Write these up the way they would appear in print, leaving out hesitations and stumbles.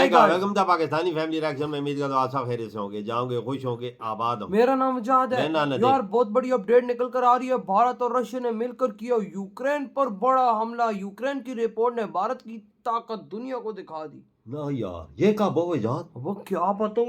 Welcome the Pakistani family reaction में। उम्मीद करता हूं आप सब खैरियत से होंगे, जाओगे, खुश होंगे, आबाद होंगे। मेरा नाम मुजाहिद है यार। बहुत बड़ी अपडेट निकल कर आ रही है। भारत और रशिया ने मिलकर किया यूक्रेन पर बड़ा हमला। यूक्रेन की रिपोर्ट ने भारत की ताकत दुनिया को दिखा दी। ना यार, ये कब हो यार? वो क्या पता।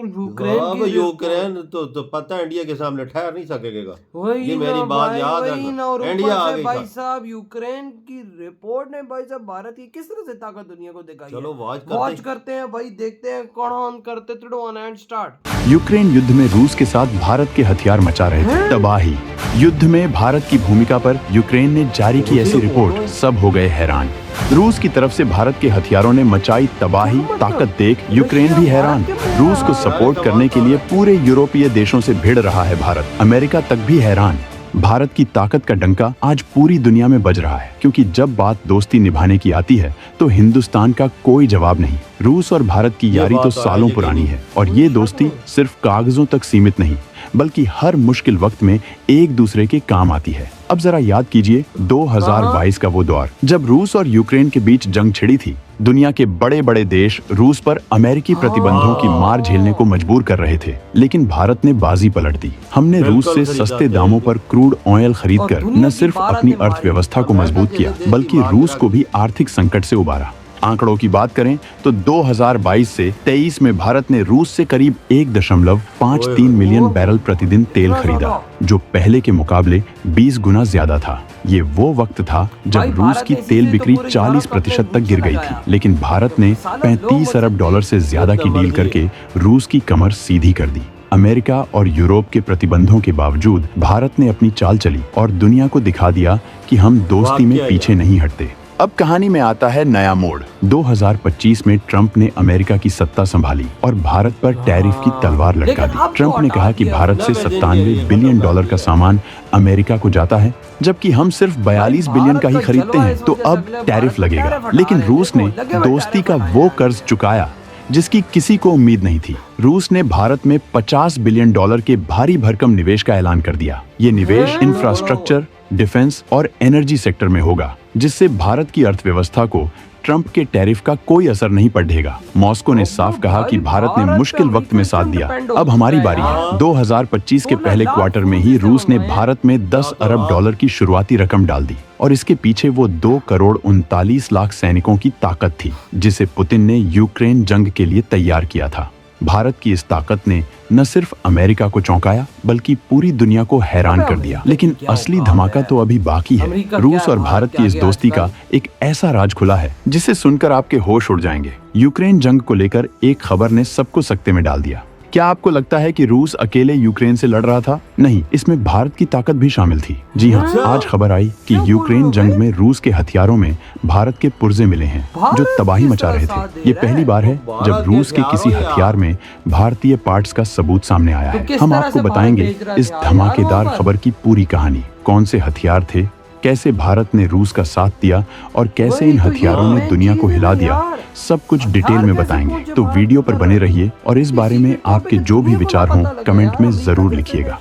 यूक्रेन तो पता है इंडिया के सामने ठहर नहीं सकेगा। वही ये मेरी बात याद है। इंडिया आ गई भाई साहब। यूक्रेन की रिपोर्ट ने भाई साहब भारत की किस तरह से ताकत दुनिया को दिखाई। चलो वॉच करते हैं भाई, देखते हैं कौन ऑन करते। 3 2 1 एंड स्टार्ट। यूक्रेन युद्ध में रूस के साथ भारत के हथियार मचा रहे थे तबाही। युद्ध में भारत की भूमिका पर यूक्रेन ने जारी की ऐसी रिपोर्ट, सब हो गए हैरान। रूस की तरफ से भारत के हथियारों ने मचाई तबाही, ताकत देख यूक्रेन भी हैरान। रूस को सपोर्ट करने के लिए पूरे यूरोपीय देशों से भिड़ रहा है भारत। अमेरिका तक भी हैरान। भारत की ताकत का डंका आज पूरी दुनिया में बज रहा है, क्योंकि जब बात दोस्ती निभाने की आती है तो हिंदुस्तान का कोई जवाब नहीं। रूस और भारत की यारी तो सालों पुरानी है, और ये दोस्ती सिर्फ कागजों तक सीमित नहीं, बल्कि हर मुश्किल वक्त में एक दूसरे के काम आती है। अब जरा याद कीजिए 2022 का वो दौर, जब रूस और यूक्रेन के बीच जंग छिड़ी थी। दुनिया के बड़े बड़े देश रूस पर अमेरिकी प्रतिबंधों की मार झेलने को मजबूर कर रहे थे, लेकिन भारत ने बाजी पलट दी। हमने रूस से सस्ते दामों पर क्रूड ऑयल खरीदकर न सिर्फ अपनी अर्थव्यवस्था को मजबूत किया, बल्कि रूस को भी आर्थिक संकट से उबारा। आंकड़ों की बात करें तो 2022 से 23 में भारत ने रूस से करीब 1.53 मिलियन बैरल प्रतिदिन तेल खरीदा, जो पहले के मुकाबले 20 गुना ज्यादा था। ये वो वक्त था जब रूस की तेल बिक्री 40% तक गिर गई थी, लेकिन भारत ने 35 अरब डॉलर से ज्यादा की डील करके रूस की कमर सीधी कर दी। अमेरिका और यूरोप के प्रतिबंधों के बावजूद भारत ने अपनी चाल चली और दुनिया को दिखा दिया कि हम दोस्ती में पीछे नहीं हटते। अब कहानी में आता है नया मोड़। 2025 में ट्रंप ने अमेरिका की सत्ता संभाली और भारत पर टैरिफ की तलवार लटका दी। ट्रंप ने कहा कि भारत से 97 बिलियन डॉलर का सामान अमेरिका को जाता है, जबकि हम सिर्फ 42 बिलियन का ही खरीदते हैं, तो अब टैरिफ लगेगा। लेकिन रूस ने दोस्ती का वो कर्ज चुकाया जिसकी किसी को उम्मीद नहीं थी। रूस ने भारत में 50 बिलियन डॉलर के भारी भरकम निवेश का ऐलान कर दिया। ये निवेश इंफ्रास्ट्रक्चर, डिफेंस और एनर्जी सेक्टर में होगा, जिससे भारत की अर्थव्यवस्था को ट्रंप के टैरिफ का कोई असर नहीं पड़ेगा। मॉस्को ने साफ कहा कि भारत ने मुश्किल वक्त में साथ दिया, अब हमारी बारी है। 2025 के पहले क्वार्टर में ही रूस ने भारत में 10 अरब डॉलर की शुरुआती रकम डाल दी, और इसके पीछे वो 2 करोड़ 39 लाख सैनिकों की ताकत थी, जिसे पुतिन ने यूक्रेन जंग के लिए तैयार किया था। भारत की इस ताकत ने न सिर्फ अमेरिका को चौंकाया, बल्कि पूरी दुनिया को हैरान कर दिया। लेकिन असली धमाका तो अभी बाकी है। रूस और भारत की इस दोस्ती का एक ऐसा राज खुला है जिसे सुनकर आपके होश उड़ जाएंगे। यूक्रेन जंग को लेकर एक खबर ने सबको सकते में डाल दिया। क्या आपको लगता है कि रूस अकेले यूक्रेन से लड़ रहा था? नहीं, इसमें भारत की ताकत भी शामिल थी। जी हाँ, आज खबर आई कि यूक्रेन जंग में रूस के हथियारों में भारत के पुर्जे मिले हैं, जो तबाही मचा रहे थे। ये पहली बार है जब रूस के किसी हथियार में भारतीय पार्ट्स का सबूत सामने आया है। हम आपको बताएंगे इस धमाकेदार खबर की पूरी कहानी। कौन से हथियार थे, कैसे भारत ने रूस का साथ दिया, और कैसे इन हथियारों ने दुनिया को हिला दिया, सब कुछ डिटेल में बताएंगे। तो वीडियो पर बने रहिए, और इस बारे में आपके जो भी विचार हों कमेंट में जरूर लिखिएगा।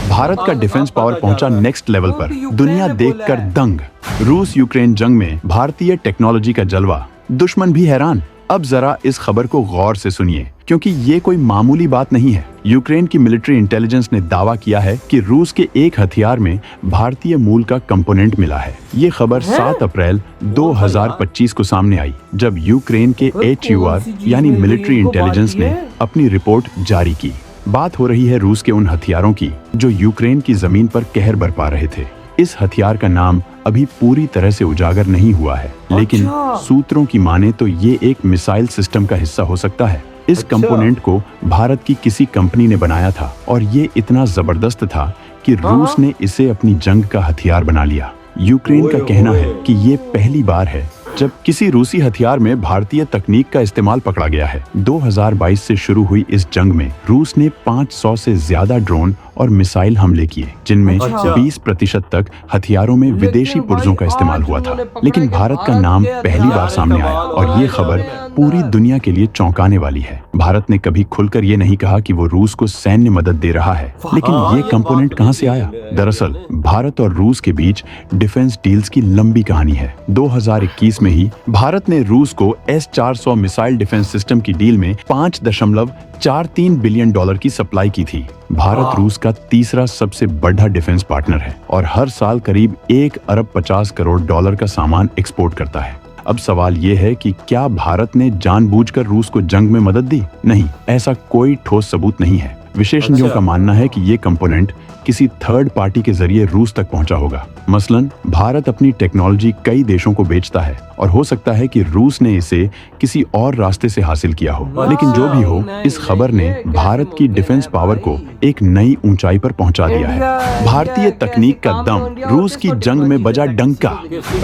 भारत का डिफेंस पावर पहुंचा नेक्स्ट लेवल पर, दुनिया देखकर दंग। रूस यूक्रेन जंग में भारतीय टेक्नोलॉजी का जलवा, दुश्मन भी हैरान। अब जरा इस खबर को गौर से सुनिए, क्योंकि ये कोई मामूली बात नहीं है। यूक्रेन की मिलिट्री इंटेलिजेंस ने दावा किया है कि रूस के एक हथियार में भारतीय मूल का कंपोनेंट मिला है। ये खबर 7 अप्रैल 2025 को सामने आई, जब यूक्रेन के HUR यानी मिलिट्री इंटेलिजेंस ने अपनी रिपोर्ट जारी की। बात हो रही है रूस के उन हथियारों की जो यूक्रेन की जमीन पर कहर बरपा रहे थे। इस हथियार का नाम अभी पूरी तरह से उजागर नहीं हुआ है, लेकिन सूत्रों की माने तो ये एक मिसाइल सिस्टम का हिस्सा हो सकता है। इस कंपोनेंट को भारत की किसी कंपनी ने बनाया था, और ये इतना जबरदस्त था कि रूस ने इसे अपनी जंग का हथियार बना लिया। यूक्रेन का कहना है कि ये पहली बार है जब किसी रूसी हथियार में भारतीय तकनीक का इस्तेमाल पकड़ा गया है। 2022 से शुरू हुई इस जंग में रूस ने 500 से ज्यादा ड्रोन और मिसाइल हमले किए, जिनमें अच्छा। 20% तक हथियारों में विदेशी पुर्जों का इस्तेमाल हुआ था। लेकिन भारत का नाम पहली बार सामने आया और ये खबर पूरी दुनिया के लिए चौंकाने वाली है। भारत ने कभी खुलकर ये नहीं कहा कि वो रूस को सैन्य मदद दे रहा है, लेकिन ये कंपोनेंट कहां से आया? दरअसल भारत और रूस के बीच डिफेंस डील्स की लंबी कहानी है। 2021 में ही भारत ने रूस को S-400 मिसाइल डिफेंस सिस्टम की डील में $5.43 बिलियन की सप्लाई की थी। भारत रूस का तीसरा सबसे बड़ा डिफेंस पार्टनर है और हर साल करीब $1.50 करोड़ का सामान एक्सपोर्ट करता है। अब सवाल ये है कि क्या भारत ने जानबूझकर रूस को जंग में मदद दी? नहीं, ऐसा कोई ठोस सबूत नहीं है। विशेषज्ञों का मानना है कि ये कंपोनेंट किसी थर्ड पार्टी के जरिए रूस तक पहुंचा होगा। मसलन भारत अपनी टेक्नोलॉजी कई देशों को बेचता है और हो सकता है कि रूस ने इसे किसी और रास्ते से हासिल किया हो। लेकिन जो भी हो, इस खबर ने भारत की डिफेंस पावर को एक नई ऊंचाई पर पहुंचा दिया है। भारतीय तकनीक का दम, रूस की जंग में बजा डंका।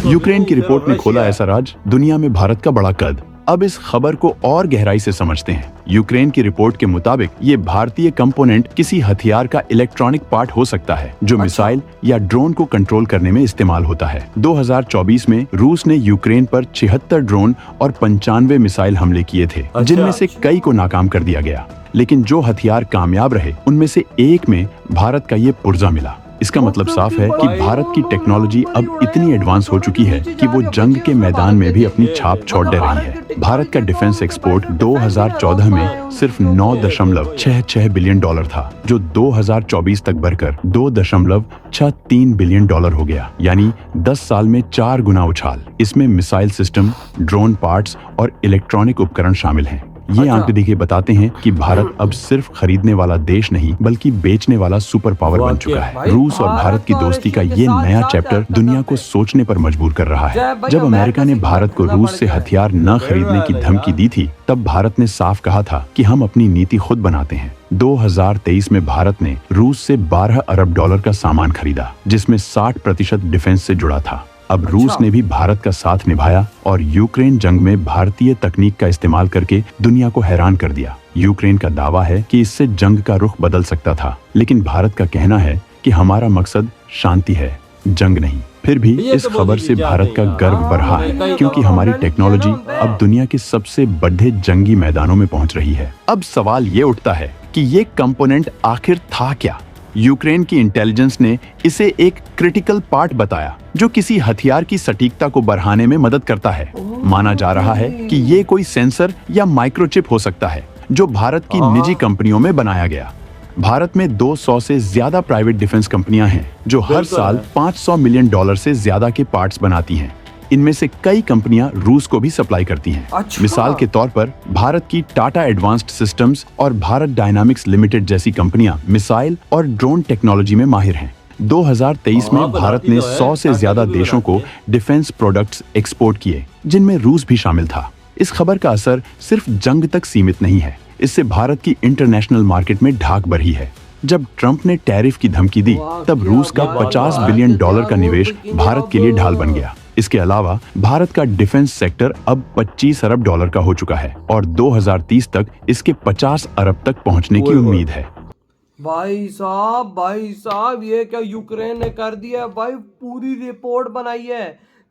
यूक्रेन की रिपोर्ट ने खोला ऐसा राज, दुनिया में भारत का बड़ा कद। अब इस खबर को और गहराई से समझते हैं। यूक्रेन की रिपोर्ट के मुताबिक ये भारतीय कंपोनेंट किसी हथियार का इलेक्ट्रॉनिक पार्ट हो सकता है जो मिसाइल या ड्रोन को कंट्रोल करने में इस्तेमाल होता है। 2024 में रूस ने यूक्रेन पर 76 ड्रोन और 95 मिसाइल हमले किए थे, जिनमें से कई को नाकाम कर दिया गया। लेकिन जो हथियार कामयाब रहे, उनमें से एक में भारत का ये पुर्जा मिला। इसका मतलब साफ है कि भारत की टेक्नोलॉजी अब इतनी एडवांस हो चुकी है कि वो जंग के मैदान में भी अपनी छाप छोड़ दे रही है। भारत का डिफेंस एक्सपोर्ट 2014 में सिर्फ $9.66 बिलियन था, जो 2024 तक बढ़कर $2.63 बिलियन हो गया, यानी 10 साल में 4 गुना उछाल। इसमें मिसाइल सिस्टम, ड्रोन पार्ट्स और इलेक्ट्रॉनिक उपकरण शामिल हैं। ये आंकड़े देखिए बताते हैं कि भारत अब सिर्फ खरीदने वाला देश नहीं बल्कि बेचने वाला सुपर पावर बन चुका है। रूस और भारत की दोस्ती का ये नया चैप्टर दुनिया को सोचने पर मजबूर कर रहा है। जब अमेरिका ने भारत को रूस से हथियार न खरीदने की धमकी दी थी, तब भारत ने साफ कहा था कि हम अपनी नीति खुद बनाते हैं। 2023 में भारत ने रूस से $12 अरब का सामान खरीदा, जिसमें 60% डिफेंस से जुड़ा था। अब रूस ने भी भारत का साथ निभाया और यूक्रेन जंग में भारतीय तकनीक का इस्तेमाल करके दुनिया को हैरान कर दिया। यूक्रेन का दावा है कि इससे जंग का रुख बदल सकता था, लेकिन भारत का कहना है कि हमारा मकसद शांति है, जंग नहीं। फिर भी इस खबर से भारत का गर्व बढ़ा है, क्योंकि हमारी टेक्नोलॉजी अब दुनिया के सबसे बड़े जंगी मैदानों में पहुंच रही है। अब सवाल ये उठता है कि ये कंपोनेंट आखिर था क्या? यूक्रेन की इंटेलिजेंस ने इसे एक क्रिटिकल पार्ट बताया जो किसी हथियार की सटीकता को बढ़ाने में मदद करता है। माना जा रहा है कि ये कोई सेंसर या माइक्रोचिप हो सकता है जो भारत की निजी कंपनियों में बनाया गया। भारत में 200 से ज्यादा प्राइवेट डिफेंस कंपनियां हैं जो हर साल $500 मिलियन से ज्यादा के पार्ट्स बनाती हैं। इनमें से कई कंपनियां रूस को भी सप्लाई करती हैं। मिसाल के तौर पर भारत की टाटा एडवांस्ड सिस्टम्स और भारत डायनामिक्स लिमिटेड जैसी कंपनियां मिसाइल और ड्रोन टेक्नोलॉजी में माहिर हैं। 2023 में भारत ने 100 से ज्यादा देशों को डिफेंस प्रोडक्ट्स एक्सपोर्ट किए, जिनमें रूस भी शामिल था। इस खबर का असर सिर्फ जंग तक सीमित नहीं है, इससे भारत की इंटरनेशनल मार्केट में ढाक बढ़ी है। जब ट्रंप ने टैरिफ की धमकी दी, तब रूस का $50 बिलियन का निवेश भारत के लिए ढाल बन गया। इसके अलावा भारत का डिफेंस सेक्टर अब $25 अरब का हो चुका है और 2030 तक इसके 50 अरब तक पहुंचने की उम्मीद है। भाई साहब, ये क्या यूक्रेन ने कर दिया भाई? पूरी रिपोर्ट बनाई है।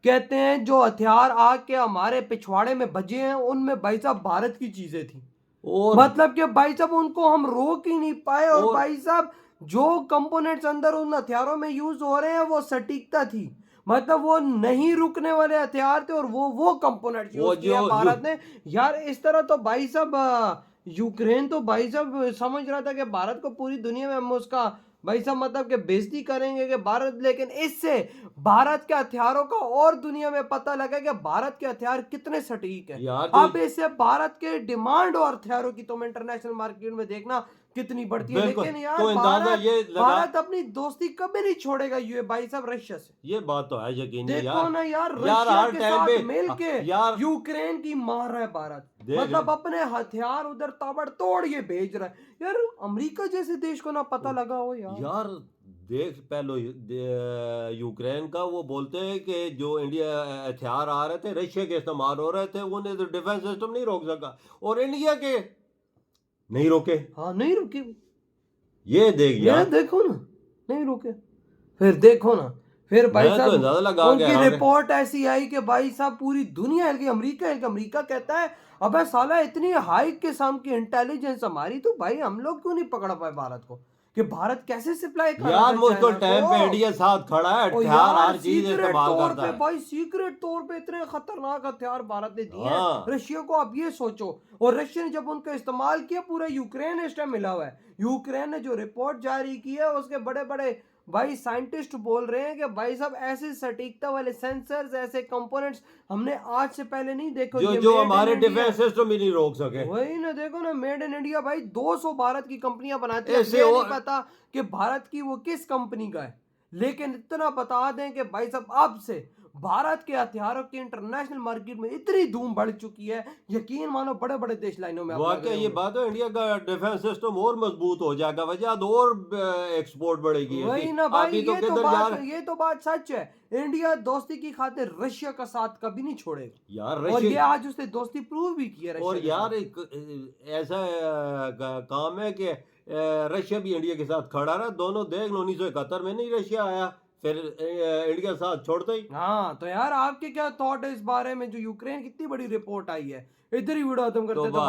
कहते हैं जो हथियार आके हमारे पिछवाड़े में बजे हैं, उनमें भाई साहब भारत की चीजें थी। और मतलब कि भाई साहब उनको हम रोक ही नहीं पाए। और भाई साहब जो कंपोनेंट्स अंदर उन हथियारों में यूज हो रहे हैं वो सटीकता थी, मतलब वो नहीं रुकने वाले हथियार थे और वो कंपोनेंट यूज किया भारत ने। यार इस तरह तो भाई साहब यूक्रेन तो भाई साहब समझ रहा था कि भारत को पूरी दुनिया में हम उसका भाई साहब मतलब कि बेइज्जती करेंगे कि भारत, लेकिन इससे भारत के हथियारों का और दुनिया में पता लगा कि भारत के हथियार कितने सटीक है। अब इससे भारत के डिमांड और हथियारों की तुम इंटरनेशनल मार्केट में देखना कितनी बढ़ती है। लेकिन यार तो भारत अपनी दोस्ती कभी नहीं छोड़ेगा ये भाई साहब रशिया से। ये बात तो है यकीन देखो यार, ना यार रशिया के साथ मिलके यूक्रेन की मार रहा है भारत, मतलब अपने हथियार उधर ताबड़तोड़ ये भेज रहा है। यार अमेरिका जैसे देश को ना पता लगा हो यार देख पहले यूक्रेन का वो बोलते हैं कि जो इंडिया हथियार आ रहे थे रशिया के इस्तेमाल हो रहे थे, उन्हें तो डिफेंस सिस्टम नहीं रोक सका और इंडिया के नहीं रोके। हाँ नहीं रुके। ये देख ये यार, देखो ना, नहीं रुके, फिर देखो ना, फिर भाई मैं तो साहब अंदाजा लगा के उनकी हैरान है। रिपोर्ट ऐसी आई कि भाई साहब पूरी दुनिया हिल गई, अमेरिका हिल गई। अमेरिका कहता है अबे साला इतनी हाई किस्म की इंटेलिजेंस हमारी, तो भाई हम लोग क्यों नहीं पकड़ पाए भारत को, कि भारत कैसे सप्लाई कर रहा यार था मुश्किल चाइना टाइम पे को। इंडिया साथ खड़ा है, और हथियार यार हर चीज सीक्रेट इस्तेमाल तौर करता पे है। भाई, सीक्रेट तौर पे इतने खतरनाक हथियार भारत ने दिए हैं हाँ रशिया को। अब ये सोचो, और रशिया ने जब उनका इस्तेमाल किया, पूरा यूक्रेन इस टाइम मिला हुआ है। यूक्रेन ने जो रिपोर्ट जारी की है, उसके बड़े बड़े भाई साइंटिस्ट बोल रहे हैं कि भाई साहब ऐसे सटीकता वाले सेंसर्स, ऐसे कंपोनेंट्स हमने आज से पहले नहीं देखे। जो ये जो मेड इन हमारे इंडिया, डिफेंस सिस्टम ही नहीं रोक सके। वही ना, देखो ना, मेड इन इंडिया भाई 200 भारत की कंपनियां बनाती है। अब ऐसे ये नहीं और पता कि भारत की वो किस कंपनी का है, लेकिन इतना बता दें कि भाई साहब अब से भारत के हथियारों की इंटरनेशनल मार्केट में इतनी धूम बढ़ चुकी है, यकीन मानो बड़े बड़े देश लाइनों में अब लग वाकई रहे ये होंगे। बात है, इंडिया का डिफेंस सिस्टम और मजबूत हो जाएगा, वजह तो और एक्सपोर्ट बढ़ेगी इसकी। वही ना भाई, अभी तो ये तो किधर जा बात, रहे ये तो बात सच है। इंडिया दोस्ती की खातिर रशिया का साथ कभी नहीं छोड़ेगा, यार और ये रशिया। आज उसने दोस्ती प्रूव भी की है और रशिया के यार साथ। एक ऐसा काम है कि रशिया भी इंडिया के साथ खड़ा रहा। दोनों देख लो, 1971 में नहीं रशिया आया, फिर इंडिया साथ छोड़ते ही। हाँ तो यार आपके क्या थॉट है इस बारे में, जो यूक्रेन की इतनी बड़ी रिपोर्ट आई है। इधर ही वीडियो खत्म करते तो हैं, तो